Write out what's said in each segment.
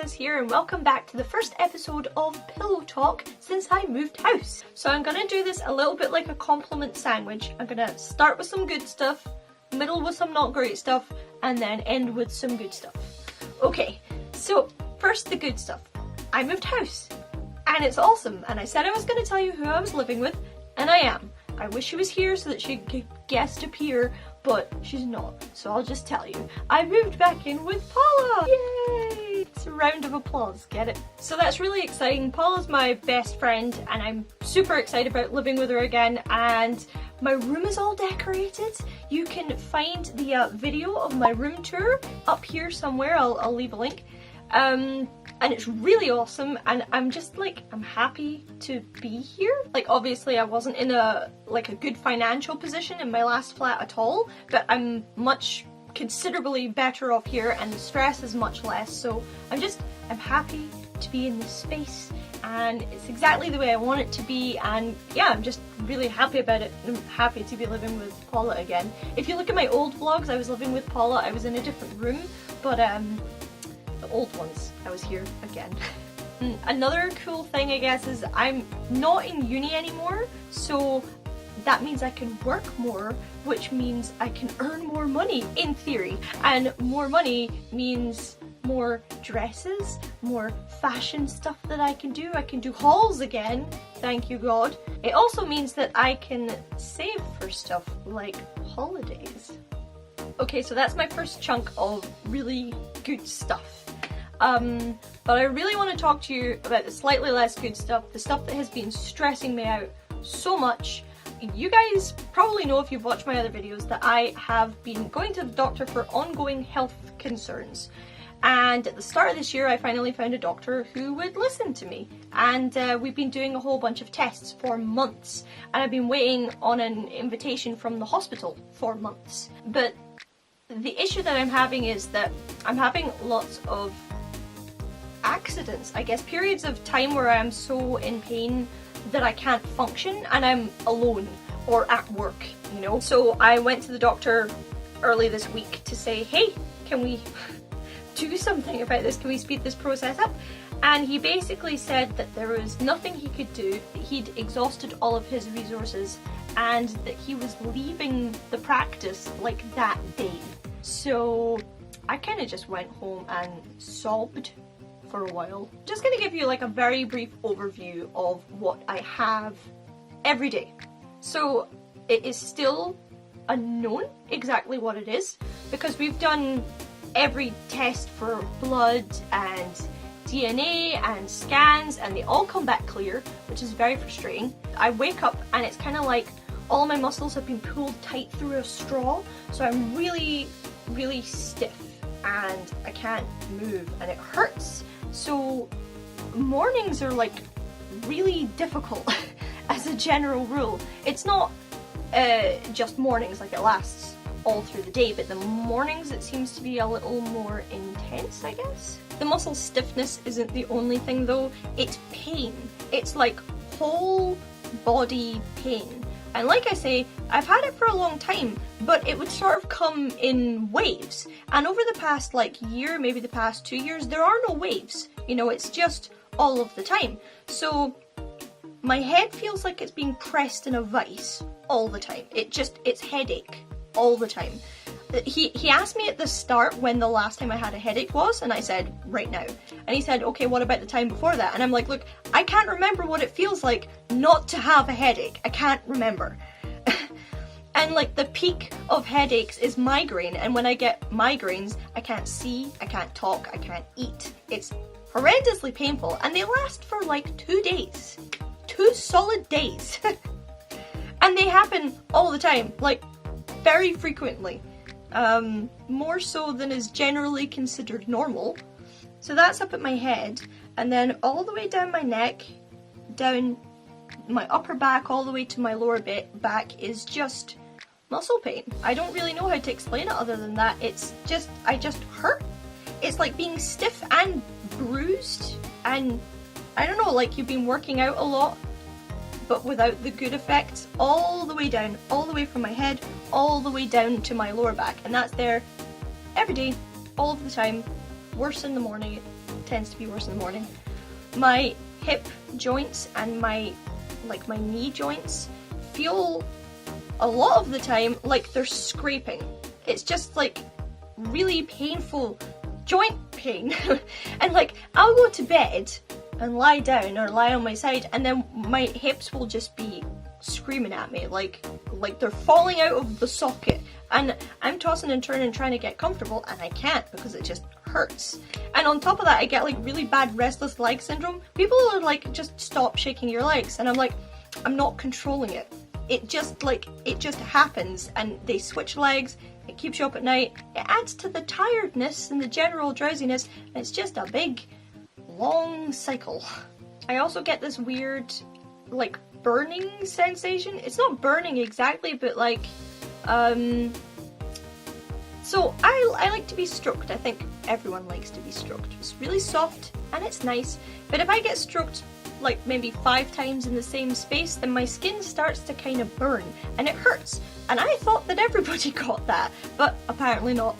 Princess here, and welcome back to the first episode of Pillow Talk since I moved house. So I'm gonna do this a little bit like a compliment sandwich. I'm gonna start with some good stuff, middle with some not great stuff, and then end with some good stuff. Okay, so first the good stuff. I moved house, and it's awesome, and I said I was gonna tell you who I was living with, and I am. I wish she was here so that she could guest appear, but she's not, so I'll just tell you. I moved back in with Paula! Yay! It's a round of applause, get it? So that's really exciting. Paula's my best friend, and I'm super excited about living with her again, and my room is all decorated. You can find the video of my room tour up here somewhere. I'll leave a link. And it's really awesome, and I'm just like, I'm happy to be here. Like, obviously I wasn't in a good financial position in my last flat at all, but I'm considerably better off here, and the stress is much less, so I'm happy to be in this space, and it's exactly the way I want it to be, and yeah, I'm just really happy about it. I'm happy to be living with Paula again. If you look at my old vlogs, I was living with Paula. I was in a different room, but the old ones, I was here again. Another cool thing, I guess, is I'm not in uni anymore, so that means I can work more, which means I can earn more money, in theory. And more money means more dresses, more fashion stuff that I can do. I can do hauls again, thank you God. It also means that I can save for stuff like holidays. Okay, so that's my first chunk of really good stuff. But I really want to talk to you about the slightly less good stuff, the stuff that has been stressing me out so much. You guys probably know, if you've watched my other videos, that I have been going to the doctor for ongoing health concerns. And at the start of this year, I finally found a doctor who would listen to me. And we've been doing a whole bunch of tests for months. And I've been waiting on an invitation from the hospital for months. But the issue that I'm having is that I'm having lots of accidents, I guess, periods of time where I'm so in pain that I can't function, and I'm alone or at work, you know? So I went to the doctor early this week to say, hey, can we do something about this? Can we speed this process up? And he basically said that there was nothing he could do, that he'd exhausted all of his resources, and that he was leaving the practice like that day. So I kind of just went home and sobbed for a while. Just gonna give you like a very brief overview of what I have every day. So it is still unknown exactly what it is, because we've done every test for blood and DNA and scans, and they all come back clear, which is very frustrating. I wake up and it's kind of like all my muscles have been pulled tight through a straw, so I'm really, really stiff and I can't move and it hurts. So mornings are like really difficult as a general rule. It's not just mornings, like it lasts all through the day, but the mornings it seems to be a little more intense, I guess. The muscle stiffness isn't the only thing though, it's pain. It's like whole body pain. And like I say, I've had it for a long time, but it would sort of come in waves. And over the past year, maybe the past 2 years, there are no waves. You know, it's just all of the time. So my head feels like it's being pressed in a vice all the time. It's headache all the time. He asked me at the start when the last time I had a headache was, and I said, right now. And he said, okay, what about the time before that? And I'm like, look, I can't remember what it feels like not to have a headache. I can't remember. And like the peak of headaches is migraine, and when I get migraines, I can't see, I can't talk, I can't eat. It's horrendously painful, and they last for like 2 days. 2 solid days. And they happen all the time, like very frequently. More so than is generally considered normal. So that's up at my head, and then all the way down my neck, down my upper back, all the way to my lower back is just muscle pain. I don't really know how to explain it other than that. It's just, I just hurt. It's like being stiff and bruised, and I don't know, like you've been working out a lot, but without the good effects, all the way down, all the way from my head, all the way down to my lower back. And that's there every day, all of the time, worse in the morning, tends to be worse in the morning. My hip joints and my knee joints feel a lot of the time like they're scraping. It's just like really painful joint pain. And like I'll go to bed and lie down or lie on my side, and then my hips will just be screaming at me like they're falling out of the socket, and I'm tossing and turning trying to get comfortable, and I can't because it just hurts. And on top of that, I get like really bad restless leg syndrome. People are like, just stop shaking your legs, and I'm like, I'm not controlling it. It just happens, and they switch legs. It keeps you up at night. It adds to the tiredness and the general drowsiness, and it's just a big long cycle. I also get this weird like burning sensation. It's not burning exactly, but like so I like to be stroked. I think everyone likes to be stroked. It's really soft and it's nice, but if I get stroked like maybe 5 times in the same space, then my skin starts to kind of burn and it hurts. And I thought that everybody got that, but apparently not.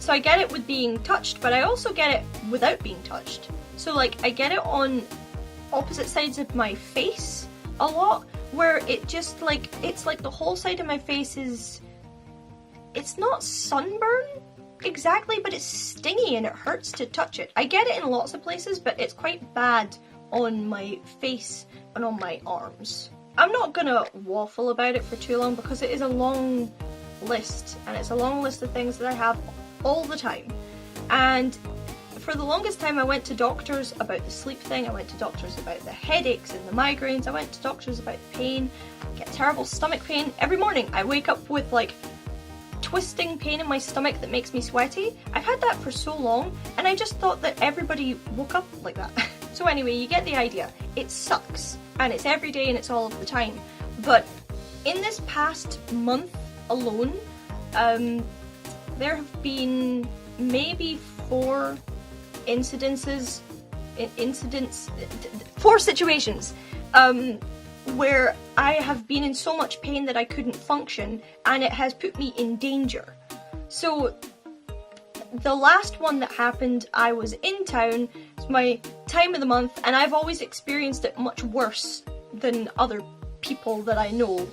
So I get it with being touched, but I also get it without being touched. So like I get it on opposite sides of my face a lot, where it just like, it's like the whole side of my face is, it's not sunburn exactly, but it's stingy and it hurts to touch it. I get it in lots of places, but it's quite bad on my face and on my arms. I'm not gonna waffle about it for too long because it is a long list, and it's a long list of things that I have all the time. And for the longest time I went to doctors about the sleep thing, I went to doctors about the headaches and the migraines, I went to doctors about the pain, I get terrible stomach pain. Every morning I wake up with like twisting pain in my stomach that makes me sweaty. I've had that for so long, and I just thought that everybody woke up like that. So anyway, you get the idea. It sucks, and it's every day and it's all of the time. But in this past month alone, there have been maybe 4 situations where I have been in so much pain that I couldn't function, and it has put me in danger. So the last one that happened, I was in town, it's my time of the month, and I've always experienced it much worse than other people that I know.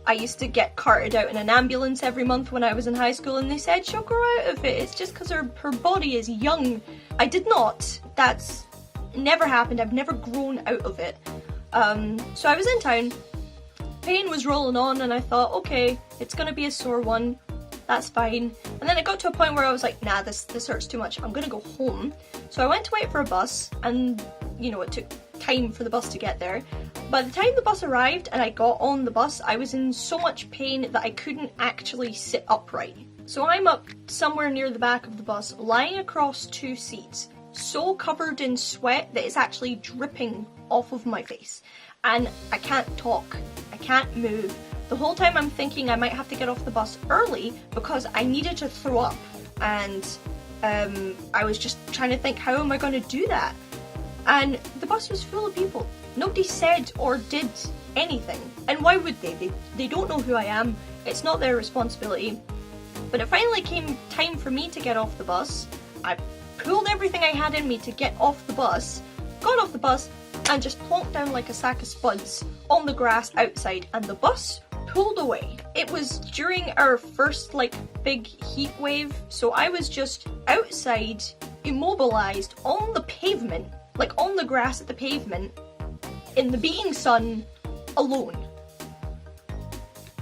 I used to get carted out in an ambulance every month when I was in high school, and they said she'll grow out of it, it's just because her body is young. I did not. That's never happened. I've never grown out of it. So I was in town, pain was rolling on, and I thought, okay, it's gonna be a sore one, that's fine. And then it got to a point where I was like, nah, this hurts too much, I'm gonna go home. So I went to wait for a bus, and you know, it took time for the bus to get there. By the time the bus arrived and I got on the bus, I was in so much pain that I couldn't actually sit upright. So I'm up somewhere near the back of the bus, lying across 2 seats, so covered in sweat that it's actually dripping off of my face. And I can't talk, I can't move. The whole time I'm thinking I might have to get off the bus early because I needed to throw up. And I was just trying to think, how am I going to do that? And the bus was full of people. Nobody said or did anything. And why would they? They don't know who I am. It's not their responsibility. But it finally came time for me to get off the bus. I pulled everything I had in me to get off the bus, got off the bus, and just plonked down like a sack of spuds on the grass outside, and the bus pulled away. It was during our first like big heat wave, so I was just outside, immobilized on the pavement, like on the grass at the pavement, in the beating sun, alone.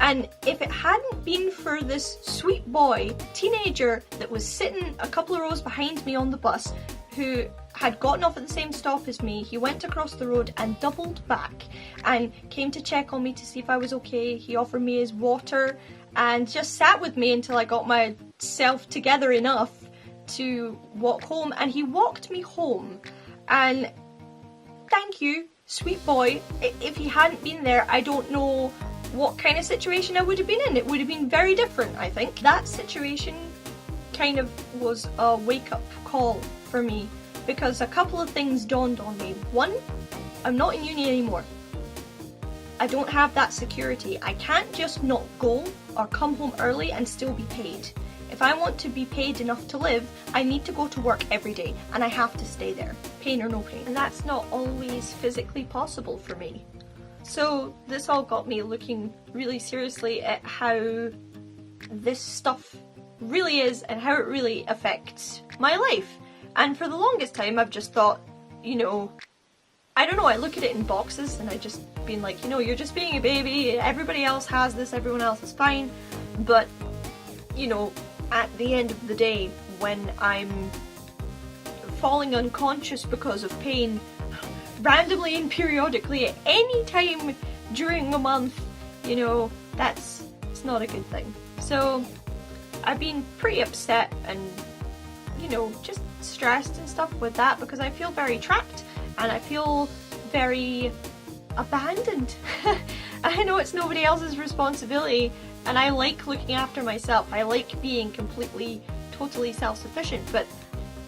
And if it hadn't been for this sweet boy, teenager, that was sitting a couple of rows behind me on the bus, who had gotten off at the same stop as me, he went across the road and doubled back and came to check on me to see if I was okay. He offered me his water and just sat with me until I got myself together enough to walk home, and he walked me home. And thank you, sweet boy. If he hadn't been there, I don't know what kind of situation I would have been in. It would have been very different, I think. That situation kind of was a wake-up call for me, because a couple of things dawned on me. One, I'm not in uni anymore. I don't have that security. I can't just not go or come home early and still be paid. If I want to be paid enough to live, I need to go to work every day and I have to stay there, pain or no pain. And that's not always physically possible for me. So this all got me looking really seriously at how this stuff really is and how it really affects my life. And for the longest time I've just thought, you know, I don't know, I look at it in boxes and I just been like, you know, you're just being a baby, everybody else has this, everyone else is fine. But, you know, at the end of the day, when I'm falling unconscious because of pain, randomly and periodically at any time during a month, you know, it's not a good thing. So I've been pretty upset and, you know, just stressed and stuff with that because I feel very trapped and I feel very abandoned. I know it's nobody else's responsibility and I like looking after myself. I like being completely, totally self-sufficient, but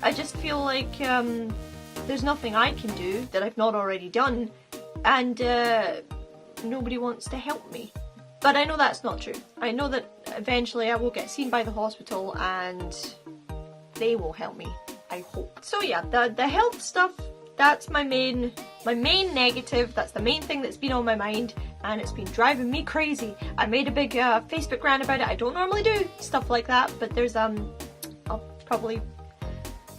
I just feel like there's nothing I can do that I've not already done, and nobody wants to help me. But I know that's not true. I know that eventually I will get seen by the hospital and they will help me, I hope. So yeah, the health stuff, that's my main negative. That's the main thing that's been on my mind, and it's been driving me crazy. I made a big Facebook rant about it. I don't normally do stuff like that, but there's I'll probably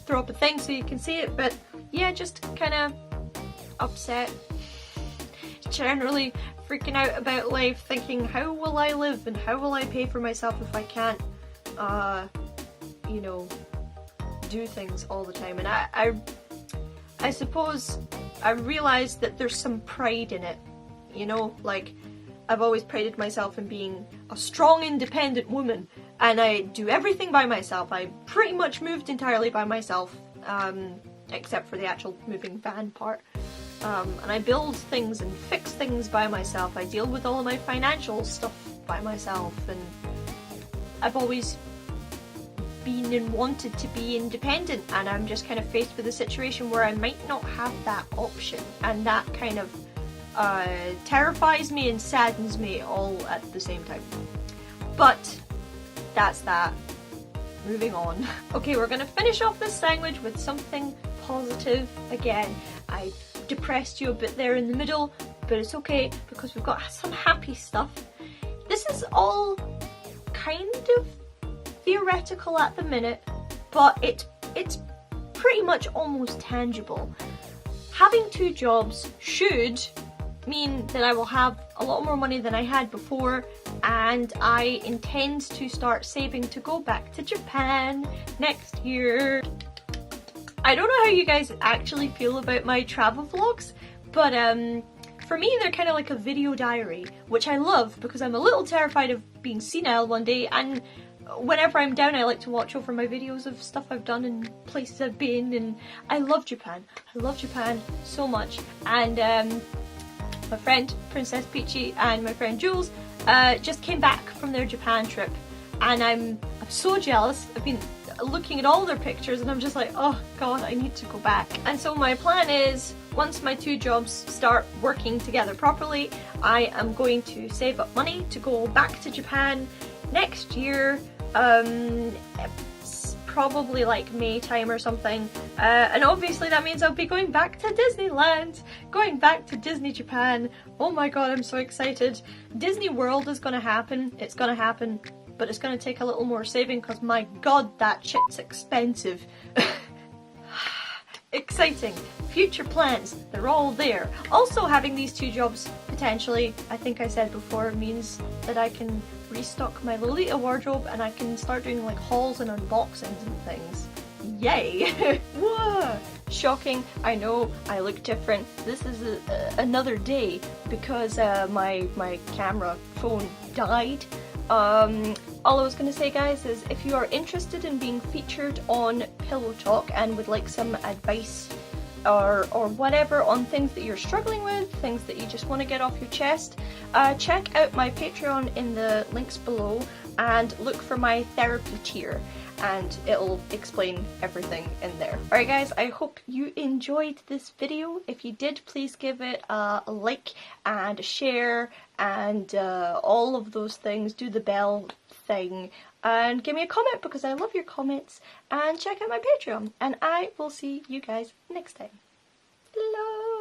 throw up a thing so you can see it. But yeah, just kind of upset, generally freaking out about life, thinking how will I live and how will I pay for myself if I can't, you know, do things all the time. And I suppose I realised that there's some pride in it, you know, like I've always prided myself in being a strong, independent woman, and I do everything by myself. I pretty much moved entirely by myself, except for the actual moving van part. And I build things and fix things by myself. I deal with all of my financial stuff by myself, and I've always been and wanted to be independent, and I'm just kind of faced with a situation where I might not have that option, and that kind of terrifies me and saddens me all at the same time. But that's that. Moving on. Okay, we're gonna finish off this sandwich with something positive again. I depressed you a bit there in the middle, but it's okay because we've got some happy stuff. This is all kind of theoretical at the minute, but it's pretty much almost tangible. Having 2 jobs should mean that I will have a lot more money than I had before, and I intend to start saving to go back to Japan next year. I don't know how you guys actually feel about my travel vlogs, but for me they're kind of like a video diary, which I love because I'm a little terrified of being senile one day, and whenever I'm down I like to watch over my videos of stuff I've done and places I've been, and I love Japan. I love Japan so much. And my friend Princess Peachy and my friend Jules just came back from their Japan trip, and I'm so jealous. I've been looking at all their pictures and I'm just like, oh god, I need to go back. And so my plan is, once my 2 jobs start working together properly, I am going to save up money to go back to Japan next year. It's probably like May time or something, and obviously that means I'll be going back to Disneyland, going back to Disney Japan. Oh my god, I'm so excited. Disney World is gonna happen, it's gonna happen, but it's gonna take a little more saving because my god, that shit's expensive. Exciting. Future plans, they're all there. Also, having these 2 jobs potentially, I think I said before, means that I can restock my Lolita wardrobe and I can start doing like hauls and unboxings and things. Yay! Whoa! Shocking, I know, I look different. This is another day because my camera phone died. All I was going to say, guys, is if you are interested in being featured on Pillow Talk and would like some advice or whatever on things that you're struggling with, things that you just want to get off your chest, check out my Patreon in the links below and look for my therapy tier, and it'll explain everything in there. Alright guys, I hope you enjoyed this video. If you did, please give it a like and a share and all of those things. Do the bell thing. and give me a comment because I love your comments, and check out my Patreon, and I will see you guys next time. Love.